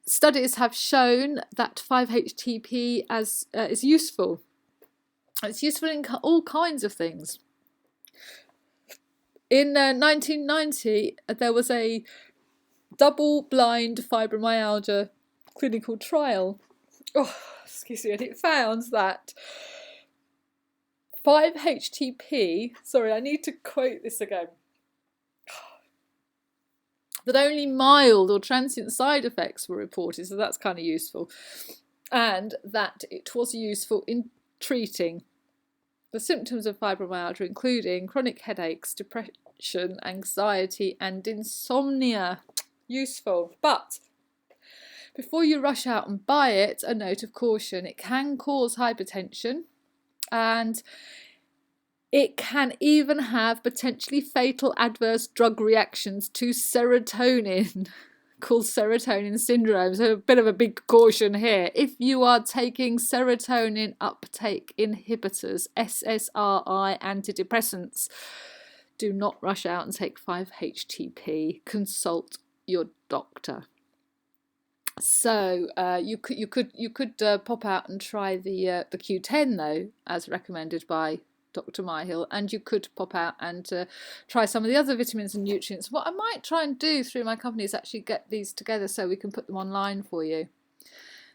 Studies have shown that 5-HTP is useful. It's useful in all kinds of things. In 1990, there was a double-blind fibromyalgia clinical trial. Oh, excuse me, and it found that 5-HTP, sorry, I need to quote this again, that only mild or transient side effects were reported, so that's kind of useful, and that it was useful in treating the symptoms of fibromyalgia, including chronic headaches, depression, anxiety and insomnia. Useful. But before you rush out and buy it, a note of caution. It can cause hypertension, and It can even have potentially fatal adverse drug reactions to serotonin, called serotonin syndrome. So a bit of a big caution here. If you are taking serotonin uptake inhibitors, SSRI antidepressants, do not rush out and take 5-HTP. Consult your doctor. So you could pop out and try the Q10 though, as recommended by Dr. Myhill, and you could pop out and try some of the other vitamins and nutrients. What I might try and do through my company is actually get these together so we can put them online for you.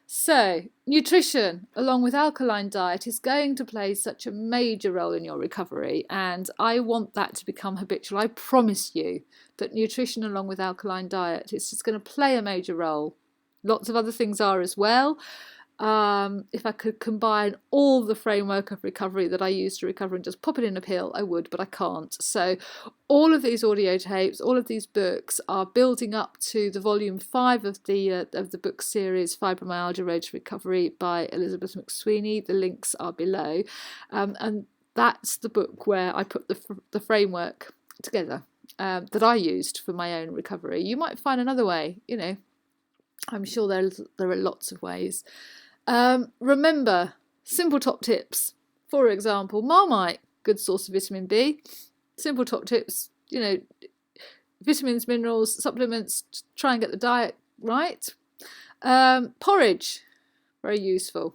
So, nutrition, along with alkaline diet, is going to play such a major role in your recovery, and I want that to become habitual. I promise you that nutrition, along with alkaline diet, is just going to play a major role. Lots of other things are as well. If I could combine all the framework of recovery that I use to recover and just pop it in a pill, I would, but I can't. So all of these audio tapes, all of these books are building up to the volume 5 of the book series Fibromyalgia Road to Recovery by Elizabeth McSweeney. The links are below, and that's the book where I put the framework together that I used for my own recovery. You might find another way, you know. I'm sure there are lots of ways. Remember, simple top tips. For example, Marmite, good source of vitamin B. Simple top tips, you know, vitamins, minerals, supplements, try and get the diet right. Porridge, very useful.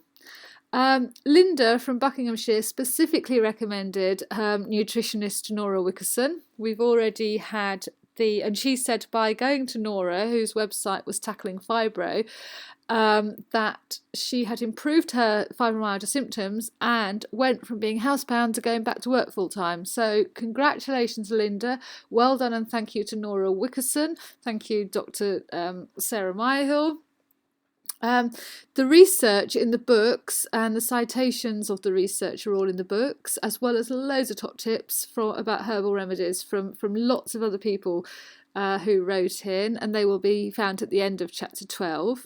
Linda from Buckinghamshire specifically recommended nutritionist Nora Wickerson. We've already had and she said by going to Nora, whose website was tackling fibro, that she had improved her fibromyalgia symptoms and went from being housebound to going back to work full time. So congratulations, Linda. Well done, and thank you to Nora Wickerson. Thank you, Dr. Sarah Myhill. The research in the books and the citations of the research are all in the books, as well as loads of top tips about herbal remedies from lots of other people who wrote in, and they will be found at the end of chapter 12.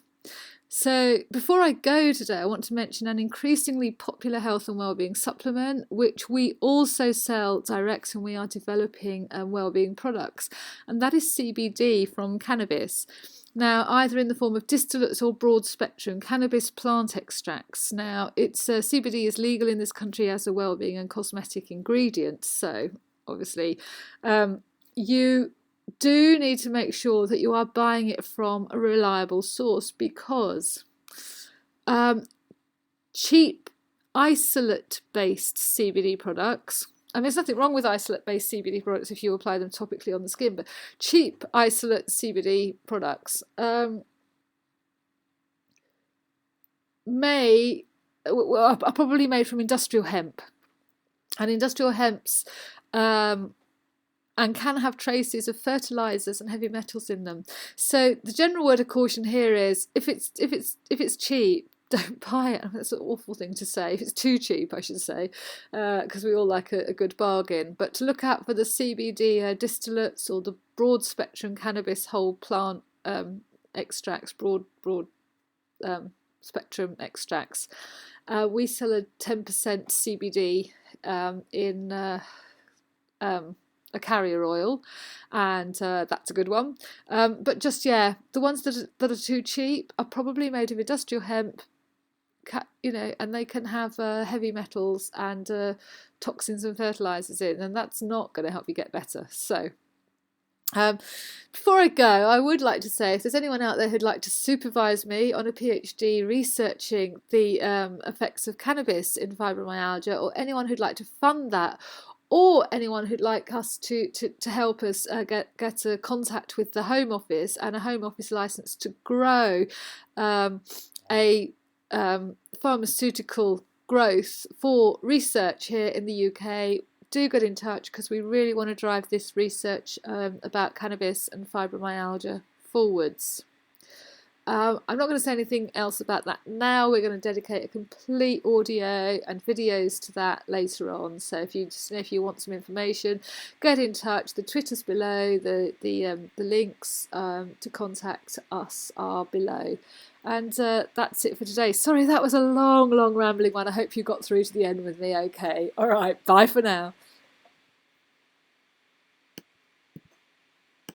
So before I go today, I want to mention an increasingly popular health and wellbeing supplement, which we also sell direct, and we are developing wellbeing products, and that is CBD from cannabis. Now, either in the form of distillates or broad-spectrum cannabis plant extracts. Now, CBD is legal in this country as a wellbeing and cosmetic ingredient, so obviously you do need to make sure that you are buying it from a reliable source, because cheap isolate-based CBD products, and there's nothing wrong with isolate-based CBD products if you apply them topically on the skin, but cheap isolate CBD products are probably made from industrial hemp, and industrial hemps and can have traces of fertilizers and heavy metals in them. So the general word of caution here is, if it's cheap, don't buy it. That's an awful thing to say. If it's too cheap, I should say, because we all like a good bargain. But to look out for the CBD distillates or the broad spectrum cannabis whole plant extracts, broad spectrum extracts. We sell a 10% CBD in a carrier oil, and that's a good one. But just, the ones that are too cheap are probably made of industrial hemp, you know, and they can have heavy metals and toxins and fertilizers in, and that's not going to help you get better. So before I go, I would like to say, if there's anyone out there who'd like to supervise me on a PhD researching the effects of cannabis in fibromyalgia, or anyone who'd like to fund that, or anyone who'd like us to help us get a contact with the Home Office and a Home Office licence to grow a pharmaceutical growth for research here in the UK, do get in touch, because we really want to drive this research about cannabis and fibromyalgia forwards. I'm not going to say anything else about that now. We're going to dedicate a complete audio and videos to that later on. So if you want some information, get in touch. The Twitter's below. The links to contact us are below. And that's it for today. Sorry, that was a long rambling one. I hope you got through to the end with me. Okay. All right. Bye for now.